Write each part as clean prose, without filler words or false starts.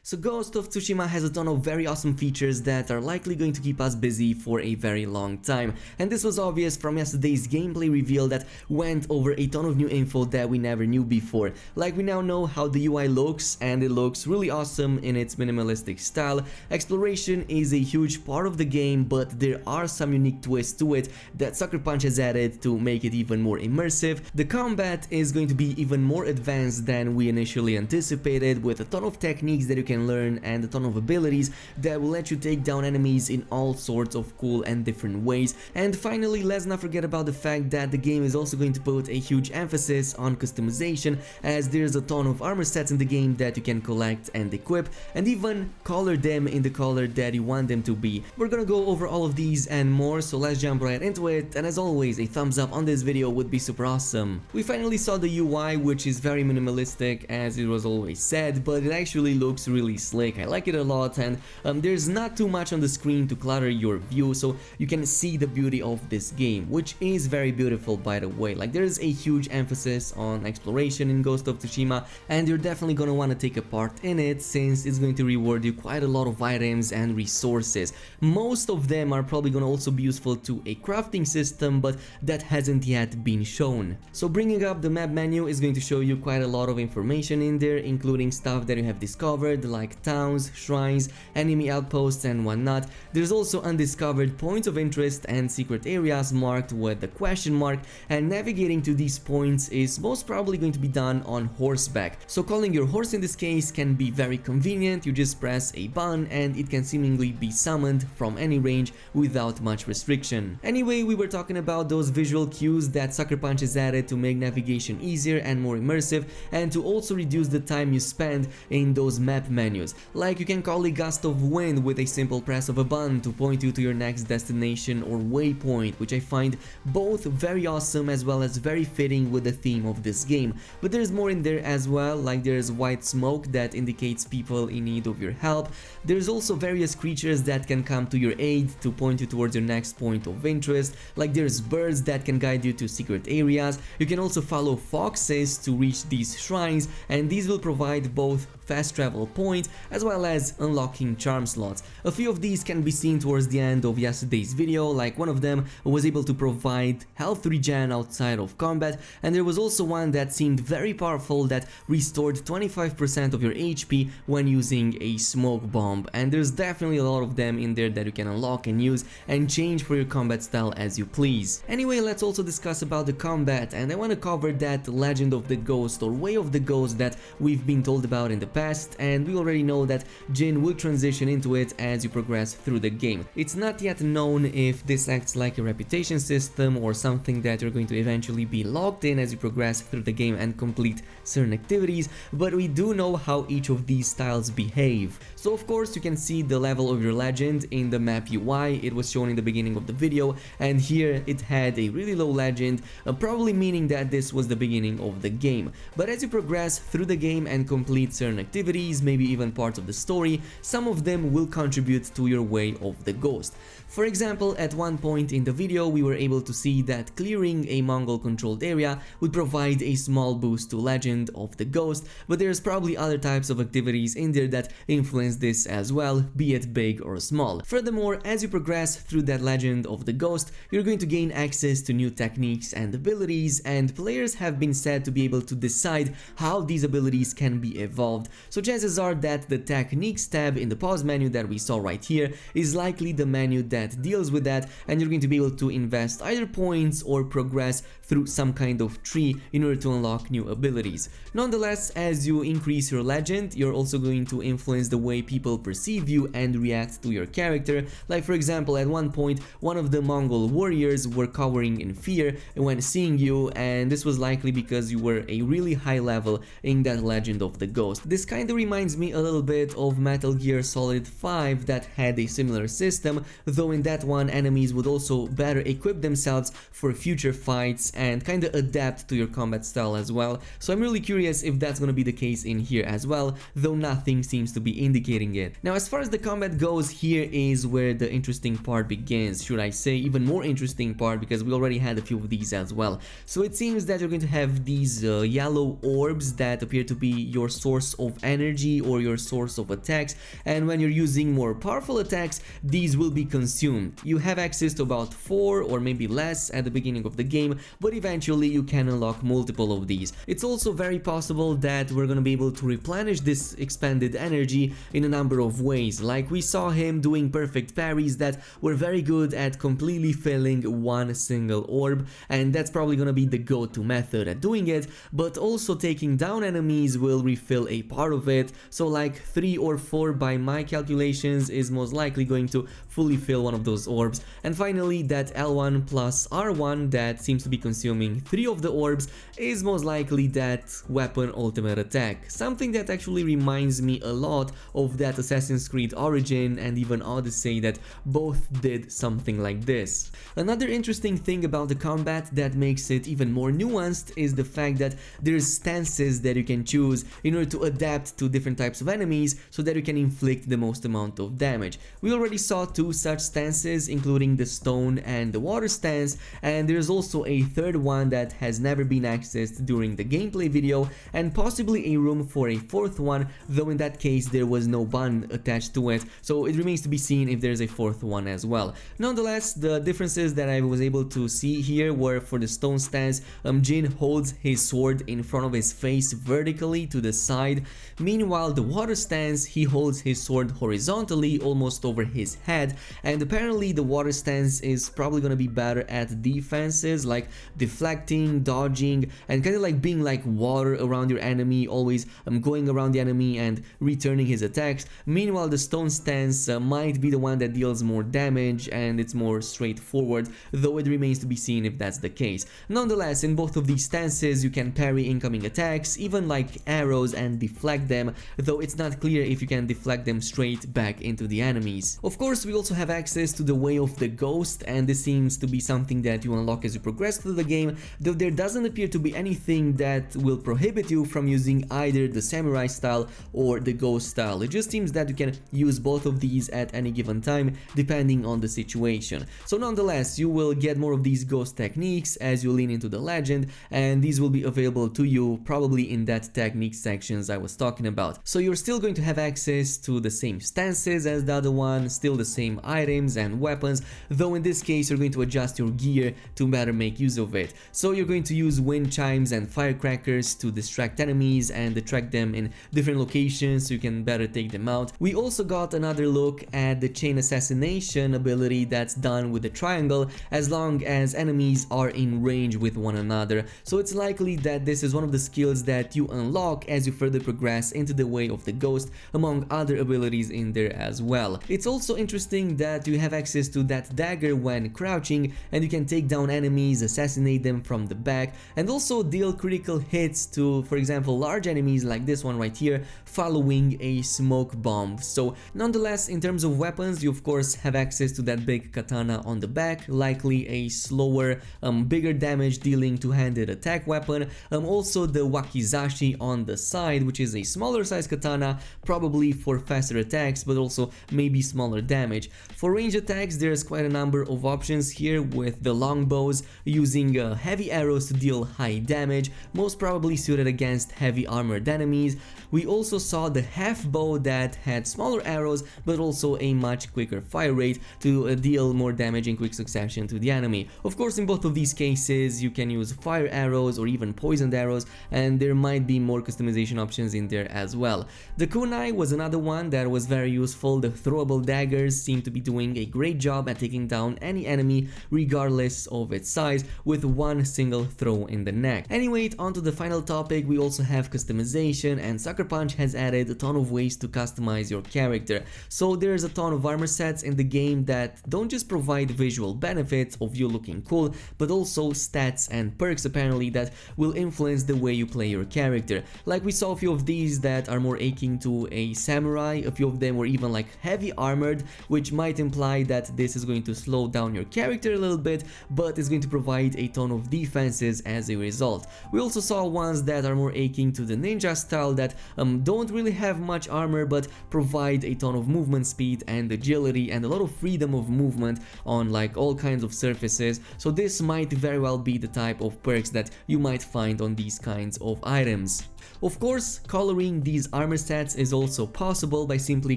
So Ghost of Tsushima has a ton of very awesome features that are likely going to keep us busy for a very long time, and this was obvious from yesterday's gameplay reveal that went over a ton of new info that we never knew before. Like, we now know how the UI looks, and it looks really awesome in its minimalistic style. Exploration is a huge part of the game, but there are some unique twists to it that Sucker Punch has added to make it even more immersive. The combat is going to be even more advanced than we initially anticipated, with a ton of techniques that you can learn and a ton of abilities that will let you take down enemies in all sorts of cool and different ways. And finally, let's not forget about the fact that the game is also going to put a huge emphasis on customization, as there's a ton of armor sets in the game that you can collect and equip, and even color them in the color that you want them to be. We're gonna go over all of these and more, so let's jump right into it, and as always, a thumbs up on this video would be super awesome. We finally saw the UI, which is very minimalistic as it was always said, but it actually looks really slick. I like it a lot, and there's not too much on the screen to clutter your view, so you can see the beauty of this game, which is very beautiful, by the way. Like, there's a huge emphasis on exploration in Ghost of Tsushima, and you're definitely gonna want to take a part in it, since it's going to reward you quite a lot of items and resources. Most of them are probably gonna also be useful to a crafting system, but that hasn't yet been shown. So bringing up the map menu is going to show you quite a lot of information in there, including stuff that you have discovered, like towns, shrines, enemy outposts and whatnot. There's also undiscovered points of interest and secret areas marked with the question mark, and navigating to these points is most probably going to be done on horseback. So calling your horse in this case can be very convenient. You just press a button and it can seemingly be summoned from any range without much restriction. Anyway, we were talking about those visual cues that Sucker Punch has added to make navigation easier and more immersive, and to also reduce the time you spend in those map menus. Like, you can call a gust of wind with a simple press of a button to point you to your next destination or waypoint, which I find both very awesome as well as very fitting with the theme of this game. But there's more in there as well, like there's white smoke that indicates people in need of your help. There's also various creatures that can come to your aid to point you towards your next point of interest, like there's birds that can guide you to secret areas. You can also follow foxes to reach these shrines, and these will provide both fast travel points as well as unlocking charm slots. A few of these can be seen towards the end of yesterday's video, like one of them was able to provide health regen outside of combat, and there was also one that seemed very powerful that restored 25% of your HP when using a smoke bomb, and there's definitely a lot of them in there that you can unlock and use and change for your combat style as you please. Anyway, let's also discuss about the combat, and I want to cover that legend of the ghost or way of the ghost that we've been told about in the past, and we already know that Jin will transition into it as you progress through the game. It's not yet known if this acts like a reputation system or something that you're going to eventually be locked in as you progress through the game and complete certain activities, but we do know how each of these styles behave. So of course you can see the level of your legend in the map UI. It was shown in the beginning of the video, and here it had a really low legend, probably meaning that this was the beginning of the game. But as you progress through the game and complete certain activities, maybe even parts of the story, some of them will contribute to your way of the ghost. For example, at one point in the video we were able to see that clearing a Mongol controlled area would provide a small boost to legend of the ghost, but there's probably other types of activities in there that influence this as well, be it big or small. Furthermore, as you progress through that legend of the ghost, you're going to gain access to new techniques and abilities, and players have been said to be able to decide how these abilities can be evolved. So chances are that the techniques tab in the pause menu that we saw right here is likely the menu that deals with that, and you're going to be able to invest either points or progress through some kind of tree in order to unlock new abilities. Nonetheless, as you increase your legend, you're also going to influence the way people perceive you and react to your character. Like, for example, at one point one of the Mongol warriors were cowering in fear when seeing you, and this was likely because you were a really high level in that legend of the ghost. This kinda reminds me a little bit of Metal Gear Solid 5 that had a similar system, though in that one enemies would also better equip themselves for future fights and kinda adapt to your combat style as well. So I'm really curious if that's gonna be the case in here as well, though nothing seems to be indicating it. Now, as far as the combat goes, here is where the interesting part begins, should I say, even more interesting part, because we already had a few of these as well. So it seems that you're going to have these yellow orbs that appear to be your source of of energy or your source of attacks, and when you're using more powerful attacks, these will be consumed. You have access to about 4 or maybe less at the beginning of the game, but eventually you can unlock multiple of these. It's also very possible that we're gonna be able to replenish this expanded energy in a number of ways, like we saw him doing perfect parries that were very good at completely filling one single orb, and that's probably gonna be the go-to method at doing it, but also taking down enemies will refill a part of it, so like 3 or 4 by my calculations is most likely going to fully fill one of those orbs. And finally, that L1 plus R1 that seems to be consuming 3 of the orbs is most likely that weapon ultimate attack, something that actually reminds me a lot of that Assassin's Creed Origin and even Odyssey that both did something like this. Another interesting thing about the combat that makes it even more nuanced is the fact that there's stances that you can choose in order to adapt to different types of enemies so that you can inflict the most amount of damage. We already saw 2 such stances, including the stone and the water stance, and there's also a third one that has never been accessed during the gameplay video, and possibly a room for a 4th one, though in that case there was no button attached to it, so it remains to be seen if there's a 4th one as well. Nonetheless, the differences that I was able to see here were for the stone stance, Jin holds his sword in front of his face vertically to the side. Meanwhile, the water stance, he holds his sword horizontally almost over his head, and apparently the water stance is probably gonna be better at defenses like deflecting, dodging, and kind of like being like water around your enemy, always going around the enemy and returning his attacks. Meanwhile, the stone stance might be the one that deals more damage and it's more straightforward, though it remains to be seen if that's the case. Nonetheless, in both of these stances you can parry incoming attacks, even like arrows, and deflect them, though it's not clear if you can deflect them straight back into the enemies. Of course, we also have access to the Way of the Ghost, and this seems to be something that you unlock as you progress through the game, though there doesn't appear to be anything that will prohibit you from using either the samurai style or the ghost style. It just seems that you can use both of these at any given time depending on the situation. So nonetheless, you will get more of these ghost techniques as you lean into the legend, and these will be available to you probably in that technique sections I was talking about. So you're still going to have access to the same stances as the other one, still the same items and weapons, though in this case you're going to adjust your gear to better make use of it. So you're going to use wind chimes and firecrackers to distract enemies and attract them in different locations so you can better take them out. We also got another look at the chain assassination ability that's done with the triangle as long as enemies are in range with one another. So it's likely that this is one of the skills that you unlock as you further progress into the Way of the Ghost, among other abilities in there as well. It's also interesting that you have access to that dagger when crouching, and you can take down enemies, assassinate them from the back, and also deal critical hits to, for example, large enemies like this one right here, following a smoke bomb. So nonetheless, in terms of weapons, you of course have access to that big katana on the back, likely a slower, bigger damage dealing two-handed attack weapon. Also the wakizashi on the side, which is a smaller size katana, probably for faster attacks, but also maybe smaller damage. For range attacks, there's quite a number of options here, with the longbows using heavy arrows to deal high damage, most probably suited against heavy armored enemies. We also saw the half bow that had smaller arrows but also a much quicker fire rate to deal more damage in quick succession to the enemy. Of course, in both of these cases you can use fire arrows or even poisoned arrows, and there might be more customization options in there as well. The kunai was another one that was very useful. The throwable daggers seem to be doing a great job at taking down any enemy regardless of its size with one single throw in the neck. Anyway, on to the final topic, we also have customization, and Sucker Punch has added a ton of ways to customize your character. So there's a ton of armor sets in the game that don't just provide visual benefits of you looking cool, but also stats and perks apparently that will influence the way you play your character. Like we saw a few of these that are more akin to a samurai, a few of them were even like heavy armored, which might imply that this is going to slow down your character a little bit, but it's going to provide a ton of defenses as a result. We also saw ones that are more akin to the ninja style that don't really have much armor but provide a ton of movement speed and agility and a lot of freedom of movement on like all kinds of surfaces. So this might very well be the type of perks that you might find on these kinds of items. Of course, coloring these armor sets is also possible by simply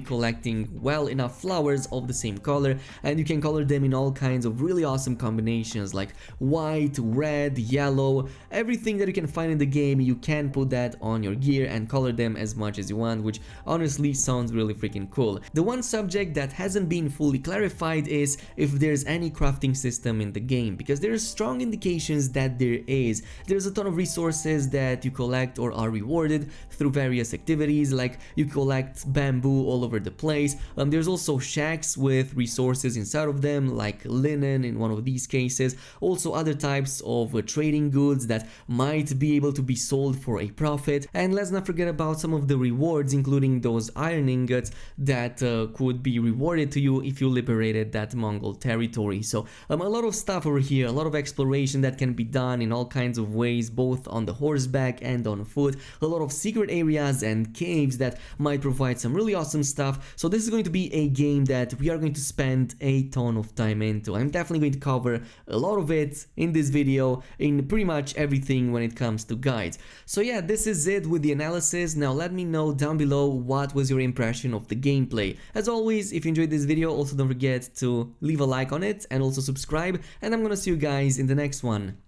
collecting well enough flowers of the same color, and you can color them in all kinds of really awesome combinations like white, red, yellow, everything that you can find in the game. You can put that on your gear and color them as much as you want, which honestly sounds really freaking cool. The one subject that hasn't been fully clarified is if there's any crafting system in the game, because there are strong indications that there is. There's a ton of resources that you collect or are rewarded through various activities, like you collect bamboo all over the place. There's also shacks with resources inside of them, like linen in one of these cases. Also other types of trading goods that might be able to be sold for a profit. And let's not forget about some of the rewards, including those iron ingots that could be rewarded to you if you liberated that Mongol territory. So a lot of stuff over here, a lot of exploration that can be done in all kinds of ways, both on the horseback and on foot. A lot of secret areas and caves that might provide some really awesome stuff. So this is going to be a game that we are going to spend a ton of time into. I'm definitely going to cover a lot of it in this video, in pretty much everything when it comes to guides. So yeah, this is it with the analysis. Now let me know down below what was your impression of the gameplay. As always, if you enjoyed this video, also don't forget to leave a like on it and also subscribe, and I'm gonna see you guys in the next one.